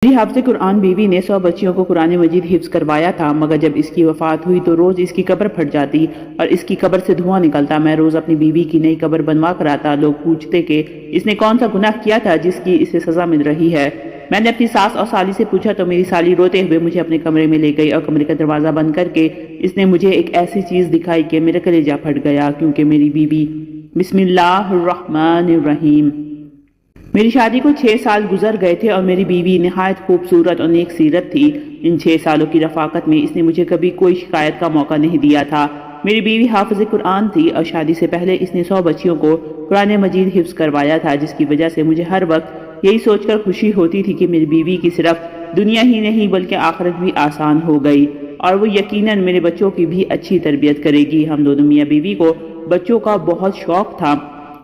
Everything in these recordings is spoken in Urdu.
میری حافظ قرآن بیوی نے 100 بچیوں کو قرآن مجید حفظ کروایا تھا، مگر جب اس کی وفات ہوئی تو روز اس کی قبر پھٹ جاتی اور اس کی قبر سے دھواں نکلتا۔ میں روز اپنی بیوی کی نئی قبر بنوا کر آتا۔ لوگ پوچھتے کہ اس نے کون سا گناہ کیا تھا جس کی اسے سزا مل رہی ہے۔ میں نے اپنی ساس اور سالی سے پوچھا تو میری سالی روتے ہوئے مجھے اپنے کمرے میں لے گئی اور کمرے کا دروازہ بند کر کے اس نے مجھے ایک ایسی چیز دکھائی کہ میرا کلیجہ پھٹ گیا، کیونکہ میری بیوی بسم اللہ الرحمن الرحیم۔ میری شادی کو 6 سال گزر گئے تھے اور میری بیوی نہایت خوبصورت اور نیک سیرت تھی۔ ان 6 سالوں کی رفاقت میں اس نے مجھے کبھی کوئی شکایت کا موقع نہیں دیا تھا۔ میری بیوی حافظ قرآن تھی اور شادی سے پہلے اس نے 100 بچیوں کو قرآن مجید حفظ کروایا تھا، جس کی وجہ سے مجھے ہر وقت یہی سوچ کر خوشی ہوتی تھی کہ میری بیوی کی صرف دنیا ہی نہیں بلکہ آخرت بھی آسان ہو گئی، اور وہ یقیناً میرے بچوں کی بھی اچھی تربیت کرے گی۔ ہم دونوں میاں بیوی کو بچوں کا بہت شوق تھا،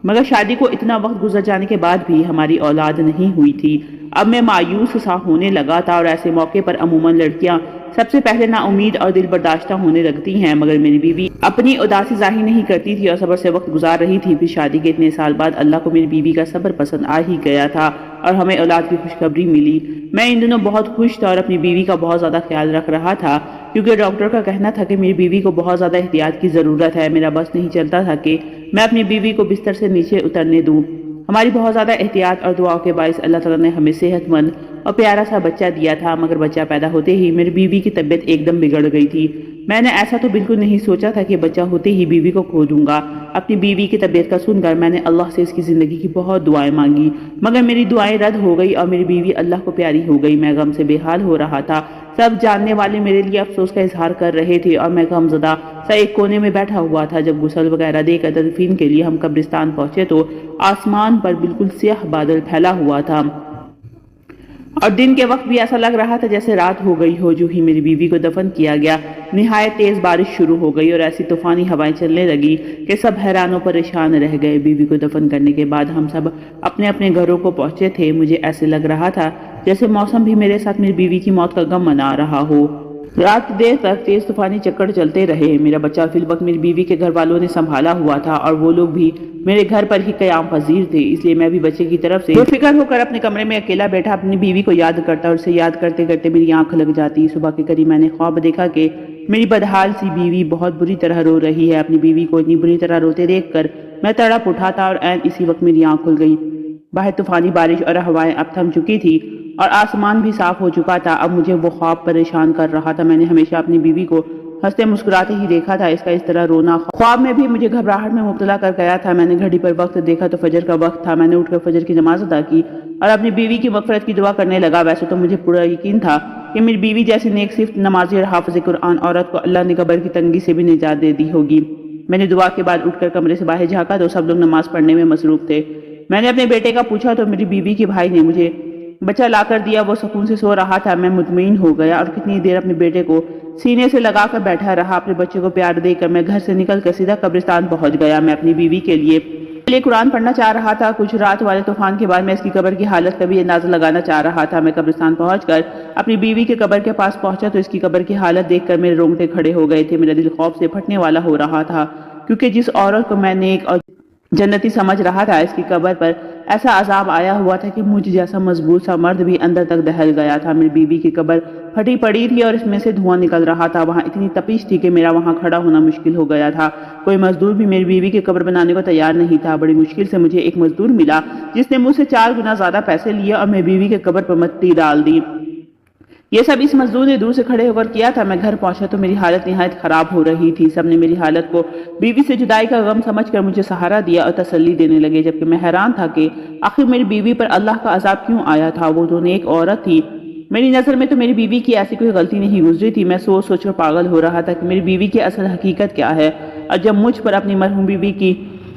مگر شادی کو اتنا وقت گزر جانے کے بعد بھی ہماری اولاد نہیں ہوئی تھی۔ اب میں مایوس سا ہونے لگا تھا، اور ایسے موقع پر عموماً لڑکیاں سب سے پہلے نا امید اور دل برداشتہ ہونے لگتی ہیں، مگر میری بیوی اپنی اداسی ظاہر نہیں کرتی تھی اور صبر سے وقت گزار رہی تھی۔ پھر شادی کے اتنے سال بعد اللہ کو میری بیوی کا صبر پسند آ ہی گیا تھا اور ہمیں اولاد کی خوشخبری ملی۔ میں ان دنوں بہت خوش تھا اور اپنی بیوی کا بہت زیادہ خیال رکھ رہا تھا، کیونکہ ڈاکٹر کا کہنا تھا کہ میری بیوی کو بہت زیادہ احتیاط کی ضرورت ہے۔ میرا بس نہیں چلتا تھا کہ میں اپنی بیوی کو بستر سے نیچے اترنے دوں۔ ہماری بہت زیادہ احتیاط اور دعاؤں کے باعث اللہ تعالیٰ نے ہمیں صحت مند اور پیارا سا بچہ دیا تھا، مگر بچہ پیدا ہوتے ہی میری بیوی کی طبیعت ایک دم بگڑ گئی تھی۔ میں نے ایسا تو بالکل نہیں سوچا تھا کہ بچہ ہوتے ہی بیوی کو کھو دوں گا۔ اپنی بیوی کی طبیعت کا سن کر میں نے اللہ سے اس کی زندگی کی بہت دعائیں مانگی، مگر میری دعائیں رد ہو گئی اور میری بیوی اللہ کو پیاری ہو گئی۔ میں غم سے بے حال ہو رہا تھا۔ سب جاننے والے میرے لیے افسوس کا اظہار کر رہے تھے اور میں غم زدہ سا ایک کونے میں بیٹھا ہوا تھا۔ جب غسل وغیرہ دے کر تدفین کے لیے ہم قبرستان پہنچے تو آسمان پر بالکل سیاہ بادل پھیلا ہوا تھا اور دن کے وقت بھی ایسا لگ رہا تھا جیسے رات ہو گئی ہو۔ جو ہی میری بیوی کو دفن کیا گیا، نہایت تیز بارش شروع ہو گئی اور ایسی طوفانی ہوائیں چلنے لگی کہ سب حیران و پریشان رہ گئے۔ بیوی کو دفن کرنے کے بعد ہم سب اپنے اپنے گھروں کو پہنچے تھے۔ مجھے ایسے لگ رہا تھا جیسے موسم بھی میرے ساتھ میری بیوی کی موت کا غم منا رہا ہو۔ رات دیر تک تیز طوفانی چکر چلتے رہے۔ میرا بچہ فی الوقت میری بیوی کے گھر والوں نے سنبھالا ہوا تھا اور وہ لوگ بھی میرے گھر پر ہی قیام پذیر تھے، اس لیے میں بھی بچے کی طرف سے بے فکر ہو کر اپنے کمرے میں اکیلا بیٹھا اپنی بیوی کو یاد کرتا اور اسے یاد کرتے کرتے میری آنکھ لگ جاتی۔ صبح کے قریب میں نے خواب دیکھا کہ میری بدحال سی بیوی بہت بری طرح رو رہی ہے۔ اپنی بیوی کو اتنی بری طرح روتے دیکھ کر میں تڑپ اٹھا تھا اور عین اسی وقت میری آنکھ کھل گئی۔ باہر طوفانی بارش اور ہوائیں اب تھم چکی تھی اور آسمان بھی صاف ہو چکا تھا۔ اب مجھے وہ خواب پریشان کر رہا تھا۔ میں نے ہمیشہ اپنی بیوی کو ہنستے مسکراتے ہی دیکھا تھا، اس کا اس طرح رونا خواب میں بھی مجھے گھبراہٹ میں مبتلا کر گیا تھا۔ میں نے گھڑی پر وقت دیکھا تو فجر کا وقت تھا۔ میں نے اٹھ کر فجر کی نماز ادا کی اور اپنی بیوی کی مغفرت کی دعا کرنے لگا۔ ویسے تو مجھے پورا یقین تھا کہ میری بیوی جیسی نیک صرف نمازی اور حافظ قرآن عورت کو اللہ نے قبر کی تنگی سے بھی نجات دے دی ہوگی۔ میں نے دعا کے بعد اٹھ کر کمرے سے باہر جھانکا تو سب لوگ نماز پڑھنے میں مصروف تھے۔ میں نے اپنے بیٹے کا پوچھا تو میری بیوی کے بھائی نے مجھے بچہ لا کر دیا۔ وہ سکون سے سو رہا تھا۔ میں مطمئن ہو گیا اور کتنی دیر اپنے بیٹے کو سینے سے لگا کر بیٹھا رہا۔ اپنے بچے کو پیار دے کر میں گھر سے نکل کر سیدھا قبرستان پہنچ گیا۔ میں اپنی بیوی کے لیے قرآن پڑھنا چاہ رہا تھا۔ کچھ رات والے طوفان کے بعد میں اس کی قبر کی حالت کا بھی اندازہ لگانا چاہ رہا تھا۔ میں قبرستان پہنچ کر اپنی بیوی کے قبر کے پاس پہنچا تو اس کی قبر کی حالت دیکھ کر میرے رونگٹے کھڑے ہو گئے تھے۔ میرا دل خوف سے پھٹنے والا ہو رہا تھا، کیونکہ جس عورت کو میں نیک اور جنتی سمجھ رہا تھا، اس کی قبر پر ایسا عذاب آیا ہوا تھا کہ مجھ جیسا مضبوط سا مرد بھی اندر تک دہل گیا تھا۔ میری بیوی کی قبر پھٹی پڑی تھی اور اس میں سے دھواں نکل رہا تھا۔ وہاں اتنی تپش تھی کہ میرا وہاں کھڑا ہونا مشکل ہو گیا تھا۔ کوئی مزدور بھی میری بیوی کی قبر بنانے کو تیار نہیں تھا۔ بڑی مشکل سے مجھے ایک مزدور ملا جس نے مجھ سے 4 گنا زیادہ پیسے لیے اور میری بیوی کی قبر پر مٹی ڈال دی۔ یہ سب اس مزدور نے دور سے کھڑے ہو کر کیا تھا۔ میں گھر پہنچا تو میری حالت نہایت خراب ہو رہی تھی۔ سب نے میری حالت کو بیوی سے جدائی کا غم سمجھ کر مجھے سہارا دیا اور تسلی دینے لگے، جبکہ میں حیران تھا کہ آخر میری بیوی پر اللہ کا عذاب کیوں آیا تھا۔ وہ تو نیک عورت تھی۔ میری نظر میں تو میری بیوی کی ایسی کوئی غلطی نہیں گزری تھی۔ میں سوچ سوچ کر پاگل ہو رہا تھا کہ میری بیوی کی اصل حقیقت کیا ہے، اور جب مجھ پر اپنی مرحوم بیوی کی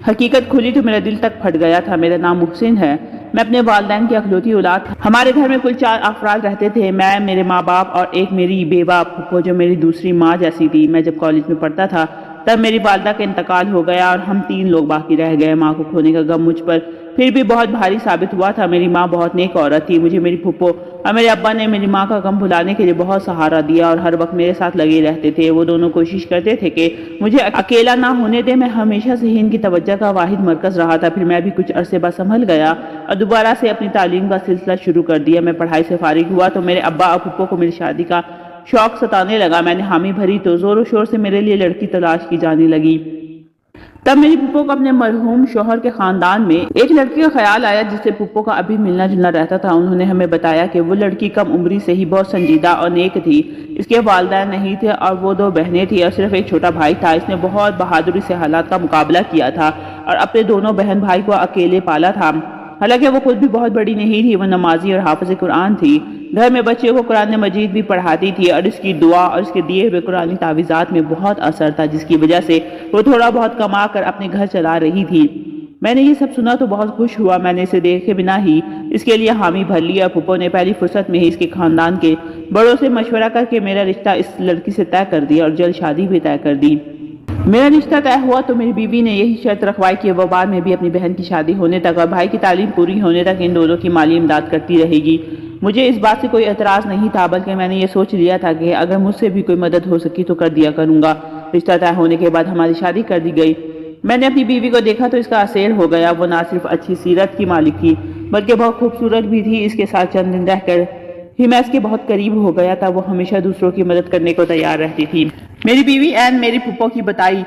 حقیقت کھلی تو میرا دل تک پھٹ گیا تھا۔ میرا نام محسن ہے۔ میں اپنے والدین کی اکلوتی اولاد تھا۔ ہمارے گھر میں کل 4 افراد رہتے تھے، میں، میرے ماں باپ اور ایک میری بیوہ پھپھو جو میری دوسری ماں جیسی تھی۔ میں جب کالج میں پڑھتا تھا تب میری والدہ کا انتقال ہو گیا اور ہم 3 لوگ باقی رہ گئے۔ ماں کو کھونے کا غم مجھ پر پھر بھی بہت بھاری ثابت ہوا تھا۔ میری ماں بہت نیک عورت تھی۔ مجھے میری پھپھو اور میرے ابا نے میری ماں کا غم بھلانے کے لیے بہت سہارا دیا اور ہر وقت میرے ساتھ لگے رہتے تھے۔ وہ دونوں کوشش کرتے تھے کہ مجھے اکیلا نہ ہونے دے۔ میں ہمیشہ سے ہی ان کی توجہ کا واحد مرکز رہا تھا۔ پھر میں بھی کچھ عرصے بعد سنبھل گیا اور دوبارہ سے اپنی تعلیم کا سلسلہ شروع کر دیا۔ میں پڑھائی سے فارغ ہوا تو میرے ابا اور پھپھو کو میری شادی کا شوق ستانے لگا۔ میں نے حامی بھری تو زور و شور سے میرے لیے لڑکی تلاش کی جانے لگی۔ تب میری پھپھو کو اپنے مرحوم شوہر کے خاندان میں ایک لڑکی کا خیال آیا جس سے پھپھو کا ابھی ملنا جلنا رہتا تھا۔ انہوں نے ہمیں بتایا کہ وہ لڑکی کم عمری سے ہی بہت سنجیدہ اور نیک تھی۔ اس کے والدین نہیں تھے اور وہ 2 بہنیں تھیں اور صرف ایک چھوٹا بھائی تھا۔ اس نے بہت بہادری سے حالات کا مقابلہ کیا تھا اور اپنے دونوں بہن بھائی کو اکیلے پالا تھا۔ حالانکہ وہ خود بھی بہت بڑی نہیں تھی، وہ نمازی اور حافظ قرآن تھی۔ گھر میں بچے کو قرآن مجید بھی پڑھاتی تھی اور اس کی دعا اور اس کے دیے ہوئے قرآنی تعویذات میں بہت اثر تھا، جس کی وجہ سے وہ تھوڑا بہت کما کر اپنے گھر چلا رہی تھی۔ میں نے یہ سب سنا تو بہت خوش ہوا۔ میں نے اسے دیکھے بنا ہی اس کے لیے حامی بھر لیا۔ پھپھو نے پہلی فرصت میں ہی اس کے خاندان کے بڑوں سے مشورہ کر کے میرا رشتہ اس لڑکی سے طے کر دیا اور جلد شادی بھی طے کر دی۔ میرا رشتہ طے ہوا تو میری بیوی نے یہی شرط رکھوائی کہ وہ بعد میں بھی اپنی بہن کی شادی ہونے تک اور بھائی کی تعلیم پوری ہونے تک ان دونوں کی مالی امداد کرتی رہے گی۔ مجھے اس بات سے کوئی اعتراض نہیں تھا، بلکہ میں نے یہ سوچ لیا تھا کہ اگر مجھ سے بھی کوئی مدد ہو سکی تو کر دیا کروں گا۔ رشتہ طے ہونے کے بعد ہماری شادی کر دی گئی۔ میں نے اپنی بیوی کو دیکھا تو اس کا اسیر ہو گیا۔ وہ نہ صرف اچھی سیرت کی مالک تھی بلکہ بہت خوبصورت بھی تھی۔ اس کے ساتھ چند دن رہ کر ہی میں اس کے بہت قریب ہو گیا تھا۔ وہ ہمیشہ دوسروں کی مدد کرنے کو تیار رہتی تھی۔ میری بیوی عین میری پھپھو کی بتائی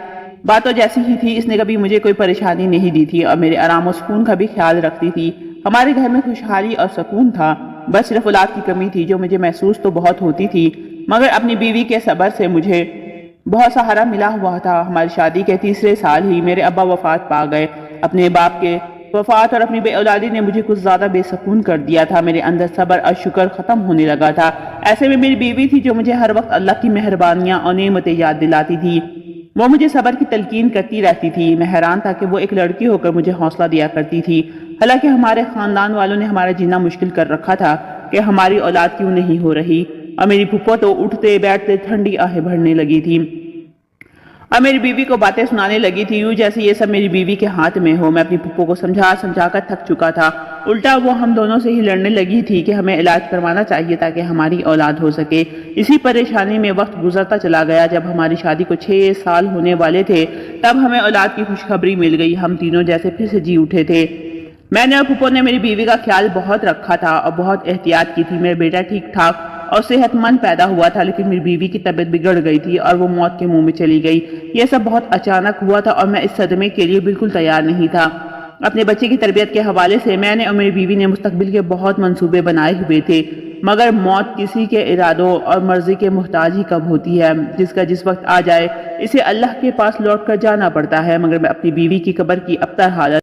باتوں جیسی ہی تھی۔ اس نے کبھی مجھے کوئی پریشانی نہیں دی تھی اور میرے آرام و سکون کا بھی خیال رکھتی تھی۔ ہمارے گھر میں خوشحالی اور سکون تھا، بس صرف اولاد کی کمی تھی جو مجھے محسوس تو بہت ہوتی تھی، مگر اپنی بیوی کے صبر سے مجھے بہت سہارا ملا ہوا تھا۔ ہماری شادی کے 3 سال ہی میرے ابا وفات پا گئے۔ اپنے باپ کے وفات اور اپنی بے اولادی نے مجھے کچھ زیادہ بے سکون کر دیا تھا۔ میرے اندر صبر اور شکر ختم ہونے لگا تھا۔ ایسے میں میری بیوی تھی جو مجھے ہر وقت اللہ کی مہربانیاں اور نعمتیں یاد دلاتی تھی۔ وہ مجھے صبر کی تلقین کرتی رہتی تھی۔ میں حیران تھا کہ وہ ایک لڑکی ہو کر مجھے حوصلہ دیا کرتی تھی، حالانکہ ہمارے خاندان والوں نے ہمارا جینا مشکل کر رکھا تھا کہ ہماری اولاد کیوں نہیں ہو رہی، اور میری پھپھو تو اٹھتے بیٹھتے ٹھنڈی آہیں بھرنے لگی تھی اور میری بیوی کو باتیں سنانے لگی تھی، یوں جیسے یہ سب میری بیوی کے ہاتھ میں ہو۔ میں اپنی پھپھو کو سمجھا کر تھک چکا تھا۔ الٹا وہ ہم دونوں سے ہی لڑنے لگی تھی کہ ہمیں علاج کروانا چاہیے تاکہ ہماری اولاد ہو سکے۔ اسی پریشانی میں وقت گزرتا چلا گیا۔ جب ہماری شادی کو 6 سال ہونے والے تھے تب ہمیں اولاد کی خوشخبری مل گئی۔ ہم تینوں جیسے پھر سے جی اٹھے تھے۔ میں نے اور پھپھو نے میری بیوی کا خیال بہت رکھا تھا اور بہت احتیاط کی تھی۔ میرا بیٹا ٹھیک ٹھاک اور صحت مند پیدا ہوا تھا، لیکن میری بیوی کی طبیعت بگڑ گئی تھی اور وہ موت کے منہ میں چلی گئی۔ یہ سب بہت اچانک ہوا تھا اور میں اس صدمے کے لیے بالکل تیار نہیں تھا۔ اپنے بچے کی تربیت کے حوالے سے میں نے اور میری بیوی نے مستقبل کے بہت منصوبے بنائے ہوئے تھے، مگر موت کسی کے ارادوں اور مرضی کے محتاج ہی کب ہوتی ہے۔ جس کا جس وقت آ جائے اسے اللہ کے پاس لوٹ کر جانا پڑتا ہے۔ مگر میں اپنی بیوی کی قبر کی ابتر حالت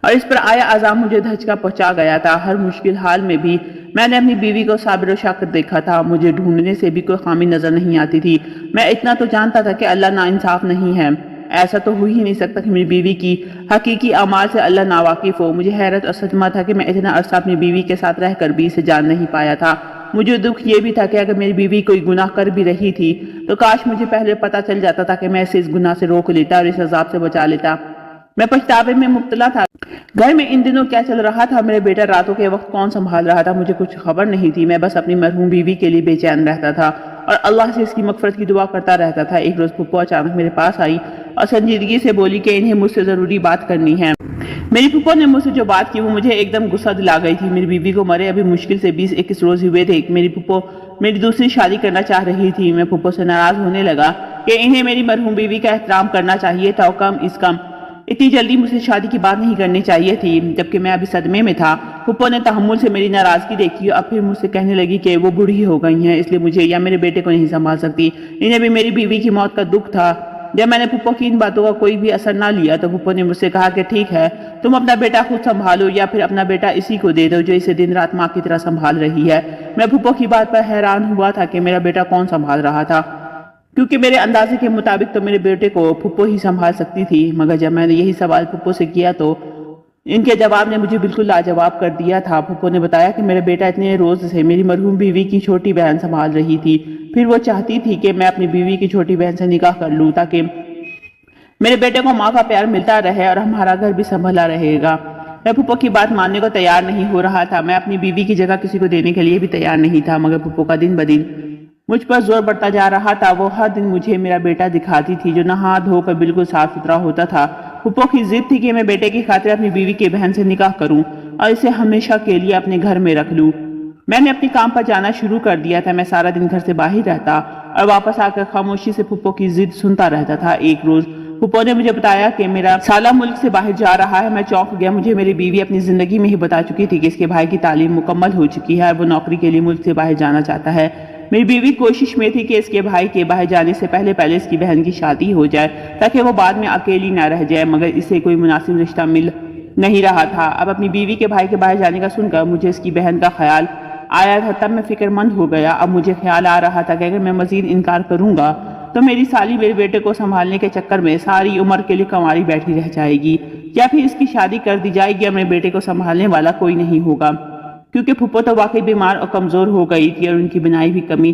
اور اس پر آیا عذاب مجھے دھچکا پہنچا گیا تھا۔ ہر مشکل حال میں بھی میں نے اپنی بیوی کو صابر و شاکر دیکھا تھا۔ مجھے ڈھونڈنے سے بھی کوئی خامی نظر نہیں آتی تھی۔ میں اتنا تو جانتا تھا کہ اللہ ناانصاف نہیں ہے۔ ایسا تو ہو ہی نہیں سکتا کہ میری بیوی کی حقیقی اعمال سے اللہ ناواقف ہو۔ مجھے حیرت اور صدمہ تھا کہ میں اتنا عرصہ اپنی بیوی کے ساتھ رہ کر بھی اسے جان نہیں پایا تھا۔ مجھے دکھ یہ بھی تھا کہ اگر میری بیوی کوئی گناہ کر بھی رہی تھی تو کاش مجھے پہلے پتہ چل جاتا تھا کہ میں اسے اس گناہ سے روک لیتا اور اس عذاب سے بچا لیتا۔ میں پچھتاوے میں مبتلا تھا۔ گھر میں ان دنوں کیا چل رہا تھا، میرے بیٹا راتوں کے وقت کون سنبھال رہا تھا، مجھے کچھ خبر نہیں تھی۔ میں بس اپنی مرحوم بیوی کے لیے بے چین رہتا تھا اور اللہ سے اس کی مغفرت کی دعا کرتا رہتا تھا۔ ایک روز پھپھو اچانک میرے پاس آئی اور سنجیدگی سے بولی کہ انہیں مجھ سے ضروری بات کرنی ہے۔ میری پھپھو نے مجھ سے جو بات کی وہ مجھے ایک دم غصہ دلا گئی تھی۔ میری بیوی کو مرے ابھی مشکل سے 20-21 روز ہوئے تھے۔ میری پھپھو میری دوسری شادی کرنا چاہ رہی تھی۔ میں پھپھو سے ناراض ہونے لگا کہ انہیں میری مرحوم بیوی کا احترام کرنا چاہیے تھا اور کم از کم اتنی جلدی مجھ سے شادی کی بات نہیں کرنی چاہیے تھی، جبکہ میں ابھی صدمے میں تھا۔ پھپھو نے تحمل سے میری ناراضگی دیکھی اور پھر مجھ سے کہنے لگی کہ وہ بوڑھی ہو گئی ہیں، اس لیے مجھے یا میرے بیٹے کو نہیں سنبھال سکتی۔ انہیں بھی میری بیوی کی موت کا دکھ تھا۔ جب میں نے پھپھو کی ان باتوں کا کوئی بھی اثر نہ لیا تو پھپھو نے مجھ سے کہا کہ ٹھیک ہے، تم اپنا بیٹا خود سنبھالو یا پھر اپنا بیٹا اسی کو دے دو جو اسے دن رات ماں کی طرح سنبھال رہی ہے۔ میں پھپھو کی بات پر حیران ہوا تھا کہ میرا بیٹا کون سنبھال رہا تھا، کیونکہ میرے اندازے کے مطابق تو میرے بیٹے کو پھپھو ہی سنبھال سکتی تھی۔ مگر جب میں نے یہی سوال پھپھو سے کیا تو ان کے جواب نے مجھے بالکل لاجواب کر دیا تھا۔ پھپھو نے بتایا کہ میرا بیٹا اتنے روز سے میری مرحوم بیوی کی چھوٹی بہن سنبھال رہی تھی، پھر وہ چاہتی تھی کہ میں اپنی بیوی کی چھوٹی بہن سے نکاح کر لوں تاکہ میرے بیٹے کو ماں کا پیار ملتا رہے اور ہمارا گھر بھی سنبھلا رہے گا۔ میں پھپھو کی بات ماننے کو تیار نہیں ہو رہا تھا۔ میں اپنی بیوی کی جگہ کسی کو دینے کے لیے بھی تیار نہیں تھا، مگر پھپھو کا دن بدن مجھ پر زور بڑھتا جا رہا تھا۔ وہ ہر دن مجھے میرا بیٹا دکھاتی تھی جو نہا دھو کر بالکل صاف ستھرا ہوتا تھا۔ پھپھو کی ضد تھی کہ میں بیٹے کی خاطر اپنی بیوی کی بہن سے نکاح کروں اور اسے ہمیشہ کے لیے اپنے گھر میں رکھ لوں۔ میں نے اپنے کام پر جانا شروع کر دیا تھا۔ میں سارا دن گھر سے باہر رہتا اور واپس آ کر خاموشی سے پھپھو کی ضد سنتا رہتا تھا۔ ایک روز پھپھو نے مجھے بتایا کہ میرا سالہ ملک سے باہر جا رہا ہے۔ میں چونک گیا۔ مجھے میری بیوی اپنی زندگی میں ہی بتا چکی تھی کہ اس کے بھائی کی تعلیم مکمل ہو چکی ہے اور وہ نوکری کے لیے ملک سے باہر جانا چاہتا ہے۔ میری بیوی کوشش میں تھی کہ اس کے بھائی کے باہر جانے سے پہلے اس کی بہن کی شادی ہو جائے تاکہ وہ بعد میں اکیلی نہ رہ جائے، مگر اسے کوئی مناسب رشتہ مل نہیں رہا تھا۔ اب اپنی بیوی کے بھائی کے باہر جانے کا سن کر مجھے اس کی بہن کا خیال آیا تھا، تب میں فکر مند ہو گیا۔ اب مجھے خیال آ رہا تھا کہ اگر میں مزید انکار کروں گا تو میری سالی میرے بیٹے کو سنبھالنے کے چکر میں ساری عمر کے لیے کنواری بیٹھی رہ جائے گی، یا پھر اس کی شادی کر دی جائے گی اور میرے بیٹے کو سنبھالنے والا کوئی نہیں ہوگا، کیونکہ پھپھو تو واقعی بیمار اور کمزور ہو گئی تھی اور ان کی بنائی بھی کمی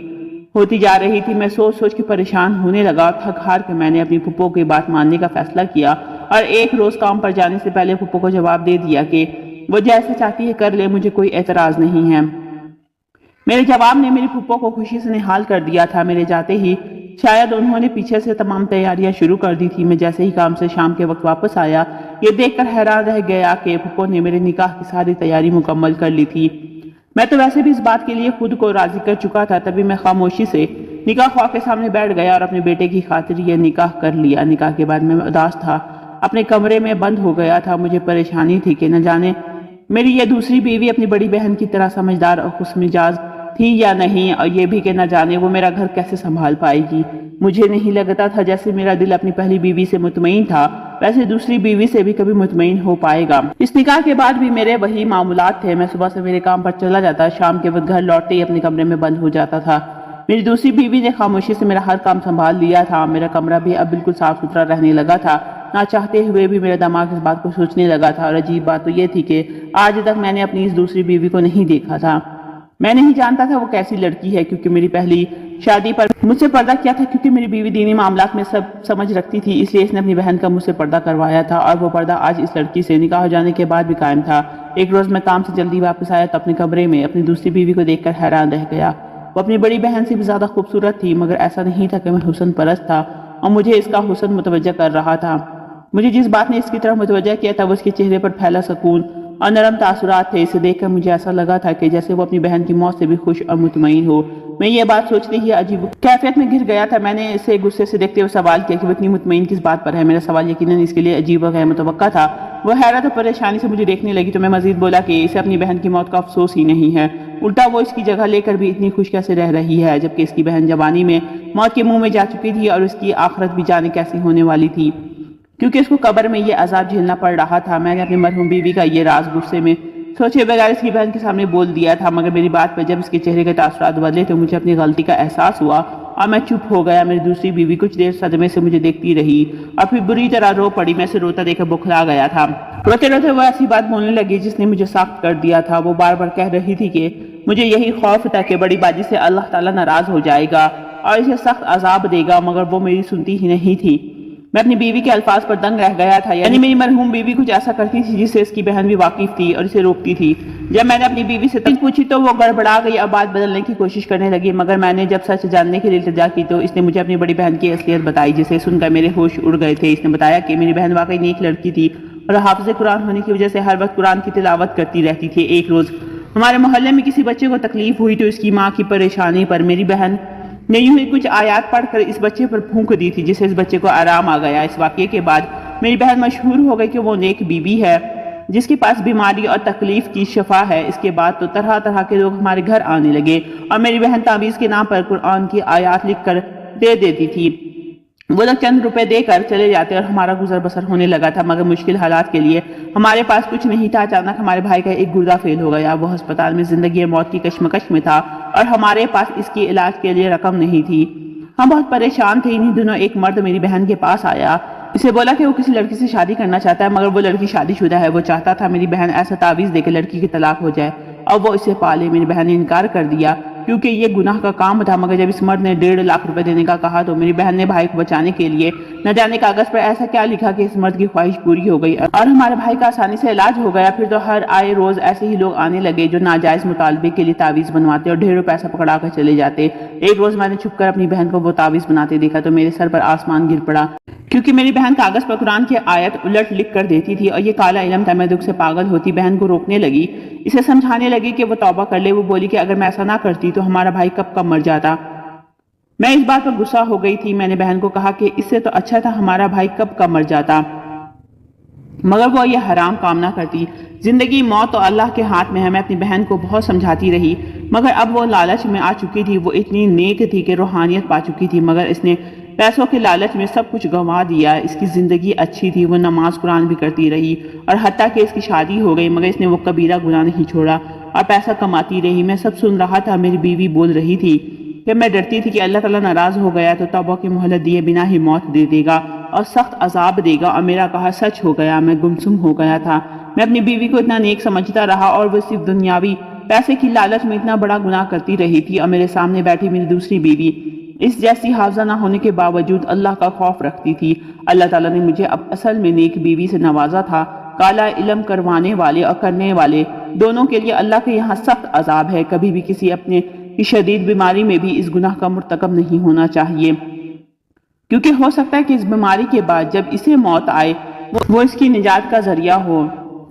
ہوتی جا رہی تھی۔ میں سوچ سوچ کے پریشان ہونے لگا اور تھک ہار کے میں نے اپنی پھپھو کی بات ماننے کا فیصلہ کیا اور ایک روز کام پر جانے سے پہلے پھپھو کو جواب دے دیا کہ وہ جیسا چاہتی ہے کر لے، مجھے کوئی اعتراض نہیں ہے۔ میرے جواب نے میری پھپھو کو خوشی سے نہال کر دیا تھا۔ میرے جاتے ہی شاید انہوں نے پیچھے سے تمام تیاریاں شروع کر دی تھی۔ میں جیسے ہی کام سے شام کے وقت واپس آیا، یہ دیکھ کر حیران رہ گیا کہ پھپھو نے میرے نکاح کی ساری تیاری مکمل کر لی تھی۔ میں تو ویسے بھی اس بات کے لیے خود کو راضی کر چکا تھا، تبھی میں خاموشی سے نکاح خواہ کے سامنے بیٹھ گیا اور اپنے بیٹے کی خاطر یہ نکاح کر لیا۔ نکاح کے بعد میں اداس تھا، اپنے کمرے میں بند ہو گیا تھا۔ مجھے پریشانی تھی کہ نہ جانے میری یہ دوسری بیوی اپنی بڑی بہن کی طرح سمجھدار اور خوش مزاج تھی یا نہیں، اور یہ بھی کہ نہ جانے وہ میرا گھر کیسے سنبھال پائے گی۔ مجھے نہیں لگتا تھا جیسے میرا دل اپنی پہلی بیوی سے مطمئن تھا ویسے دوسری بیوی سے بھی کبھی مطمئن ہو پائے گا۔ اس نکاح کے بعد بھی میرے وہی معاملات تھے۔ میں صبح سے میرے کام پر چلا جاتا، شام کے وقت گھر لوٹتے ہی اپنے کمرے میں بند ہو جاتا تھا۔ میری دوسری بیوی نے خاموشی سے میرا ہر کام سنبھال لیا تھا۔ میرا کمرہ بھی اب بالکل صاف ستھرا رہنے لگا تھا۔ نہ چاہتے ہوئے بھی میرا دماغ اس بات کو سوچنے لگا تھا، اور عجیب بات تو یہ تھی کہ آج تک میں نے اپنی اس دوسری بیوی کو نہیں دیکھا تھا۔ میں نہیں جانتا تھا وہ کیسی لڑکی ہے، کیونکہ میری پہلی شادی پر مجھ سے پردہ کیا تھا، کیونکہ میری بیوی دینی معاملات میں سب سمجھ رکھتی تھی، اس لیے اس نے اپنی بہن کا مجھ سے پردہ کروایا تھا، اور وہ پردہ آج اس لڑکی سے نکاح ہو جانے کے بعد بھی قائم تھا۔ ایک روز میں کام سے جلدی واپس آیا تو اپنے کمرے میں اپنی دوسری بیوی کو دیکھ کر حیران رہ گیا۔ وہ اپنی بڑی بہن سے بھی زیادہ خوبصورت تھی، مگر ایسا نہیں تھا کہ میں حسن پرست تھا اور مجھے اس کا حسن متوجہ کر رہا تھا۔ مجھے جس بات نے اس کی طرف متوجہ کیا تھا وہ اس کے چہرے پر پھیلا سکون اور نرم تاثرات تھے۔ اسے دیکھ کر مجھے ایسا لگا تھا کہ جیسے وہ اپنی بہن کی موت سے بھی خوش اور مطمئن ہو۔ میں یہ بات سوچتے ہی عجیب کیفیت میں گر گیا تھا۔ میں نے اسے غصے سے دیکھتے ہوئے سوال کیا کہ وہ اتنی مطمئن کس بات پر ہے۔ میرا سوال یقیناً اس کے لیے عجیب و غیر متوقع تھا۔ وہ حیرت اور پریشانی سے مجھے دیکھنے لگی تو میں مزید بولا کہ اسے اپنی بہن کی موت کا افسوس ہی نہیں ہے، الٹا وہ اس کی جگہ لے کر بھی اتنی خوش کیسے رہ رہی ہے، جبکہ اس کی بہن جوانی میں موت کے منہ میں جا چکی تھی اور اس کی آخرت بھی جانے کیسی ہونے والی تھی، کیونکہ اس کو قبر میں یہ عذاب جھیلنا پڑ رہا تھا۔ میں نے اپنی مرحوم بیوی کا یہ راز غصے میں سوچے بغیر اس کی بہن کے سامنے بول دیا تھا، مگر میری بات پر جب اس کے چہرے کے تاثرات بدلے تو مجھے اپنی غلطی کا احساس ہوا اور میں چپ ہو گیا۔ میری دوسری بیوی کچھ دیر صدمے سے مجھے دیکھتی رہی اور پھر بری طرح رو پڑی۔ میں اسے روتا دیکھ کر بوکھلا گیا تھا۔ روتے روتے وہ ایسی بات بولنے لگی جس نے مجھے سخت کر دیا تھا۔ وہ بار بار کہہ رہی تھی کہ مجھے یہی خوف تھا کہ بڑی باجی سے اللہ تعالیٰ ناراض ہو جائے گا اور اسے سخت عذاب دے گا، مگر وہ میری سنتی ہی نہیں تھی۔ میں اپنی بیوی کے الفاظ پر دنگ رہ گیا تھا، یعنی میری مرحوم بیوی کچھ ایسا کرتی تھی جس سے اس کی بہن بھی واقف تھی اور اسے روکتی تھی۔ جب میں نے اپنی بیوی سے تفصیل پوچھی تو وہ گڑبڑا گئی اور بات بدلنے کی کوشش کرنے لگی، مگر میں نے جب سچ جاننے کے لیے التجا کی تو اس نے مجھے اپنی بڑی بہن کی اصلیت بتائی، جسے سن کر میرے ہوش اڑ گئے تھے۔ اس نے بتایا کہ میری بہن واقعی نیک لڑکی تھی اور حافظ قرآن ہونے کی وجہ سے ہر وقت قرآن کی تلاوت کرتی رہتی تھی۔ ایک روز ہمارے محلے میں کسی بچے کو تکلیف ہوئی تو اس کی ماں کی پریشانی پر میری بہن نے یوں ہی کچھ آیات پڑھ کر اس بچے پر پھونک دی تھی، جس سے اس بچے کو آرام آ گیا۔ اس واقعے کے بعد میری بہن مشہور ہو گئی کہ وہ نیک بیوی ہے جس کے پاس بیماری اور تکلیف کی شفا ہے۔ اس کے بعد تو طرح طرح کے لوگ ہمارے گھر آنے لگے اور میری بہن تعویذ کے نام پر قرآن کی آیات لکھ کر دے دیتی تھی۔ وہ لوگ چند روپے دے کر چلے جاتے اور ہمارا گزر بسر ہونے لگا تھا، مگر مشکل حالات کے لیے ہمارے پاس کچھ نہیں تھا۔ اچانک ہمارے بھائی کا ایک گردہ فیل ہو گیا۔ وہ ہسپتال میں زندگی اور موت کی کشمکش میں تھا اور ہمارے پاس اس کے علاج کے لیے رقم نہیں تھی۔ ہم بہت پریشان تھے۔ انہی دنوں ایک مرد میری بہن کے پاس آیا، اسے بولا کہ وہ کسی لڑکی سے شادی کرنا چاہتا ہے، مگر وہ لڑکی شادی شدہ ہے۔ وہ چاہتا تھا میری بہن ایسا تعویذ دے کے لڑکی کی طلاق ہو جائے اور وہ اسے پالے۔ میری بہن نے انکار کر دیا کیونکہ یہ گناہ کا کام تھا، مگر جب اس مرد نے 1.5 لاکھ روپے دینے کا کہا تو میری بہن نے بھائی کو بچانے کے لیے نہ جانے کاغذ پر ایسا کیا لکھا کہ اس مرد کی خواہش پوری ہو گئی اور ہمارے بھائی کا آسانی سے علاج ہو گیا۔ پھر تو ہر آئے روز ایسے ہی لوگ آنے لگے جو ناجائز مطالبے کے لیے تعویذ بنواتے اور ڈھیروں پیسہ پکڑا کر چلے جاتے۔ ایک روز میں نے چھپ کر اپنی بہن کو وہ تعویذ بناتے دیکھا تو میرے سر پر آسمان گر پڑا، کیونکہ میری بہن کاغذ پر قرآن کی آیت الٹ لکھ کر دیتی تھی اور یہ کالا علم تھا۔ میں دکھ سے پاگل ہوتی بہن کو روکنے لگی، اسے سمجھانے لگی کہ وہ توبہ کر لے۔ وہ بولی کہ اگر میں ایسا نہ کرتی تو ہمارا بھائی کب کب مر جاتا۔ میں اس بات پر غصہ ہو گئی تھی۔ میں نے بہن کو کہا کہ اس سے تو اچھا تھا ہمارا بھائی کب کب مر جاتا، مگر وہ یہ حرام کام نہ کرتی۔ زندگی موت تو اللہ کے ہاتھ میں ہے۔ میں اپنی بہن کو بہت سمجھاتی رہی، مگر اب وہ لالچ میں آ چکی تھی۔ وہ اتنی نیک تھی کہ روحانیت پا چکی تھی، مگر اس نے پیسوں کے لالچ میں سب کچھ گنوا دیا۔ اس کی زندگی اچھی تھی، وہ نماز قرآن بھی کرتی رہی اور حتیٰ کہ اس کی شادی ہو گئی، مگر اس نے وہ کبیرہ گناہ نہیں چھوڑا اور پیسہ کماتی رہی۔ میں سب سن رہا تھا۔ میری بیوی بول رہی تھی کہ میں ڈرتی تھی کہ اللہ تعالیٰ ناراض ہو گیا تو توبہ کی مہلت دیے بنا ہی موت دے دے گا اور سخت عذاب دے گا، اور میرا کہا سچ ہو گیا۔ میں گمسم ہو گیا تھا۔ میں اپنی بیوی کو اتنا نیک سمجھتا رہا اور وہ صرف دنیاوی پیسے کی لالچ میں اتنا بڑا گناہ کرتی رہی تھی، اور میرے سامنے بیٹھی میری دوسری بیوی اس جیسی حافظہ نہ ہونے کے باوجود اللہ کا خوف رکھتی تھی۔ اللہ تعالیٰ نے مجھے اب اصل میں نیک بیوی سے نوازا تھا۔ کالا علم کروانے والے اور کرنے والے دونوں کے لیے اللہ کے یہاں سخت عذاب ہے۔ کبھی بھی کسی اپنے کی شدید بیماری میں بھی اس گناہ کا مرتکب نہیں ہونا چاہیے، کیونکہ ہو سکتا ہے کہ اس بیماری کے بعد جب اسے موت آئے وہ اس کی نجات کا ذریعہ ہو۔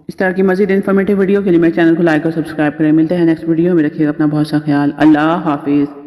اس طرح کی مزید انفارمیٹیو ویڈیو کے لیے میرے چینل کو لائک اور سبسکرائب کریں۔ ملتے ہیں نیکسٹ ویڈیو میں، رکھیے گا اپنا بہت سا خیال۔ اللہ حافظ۔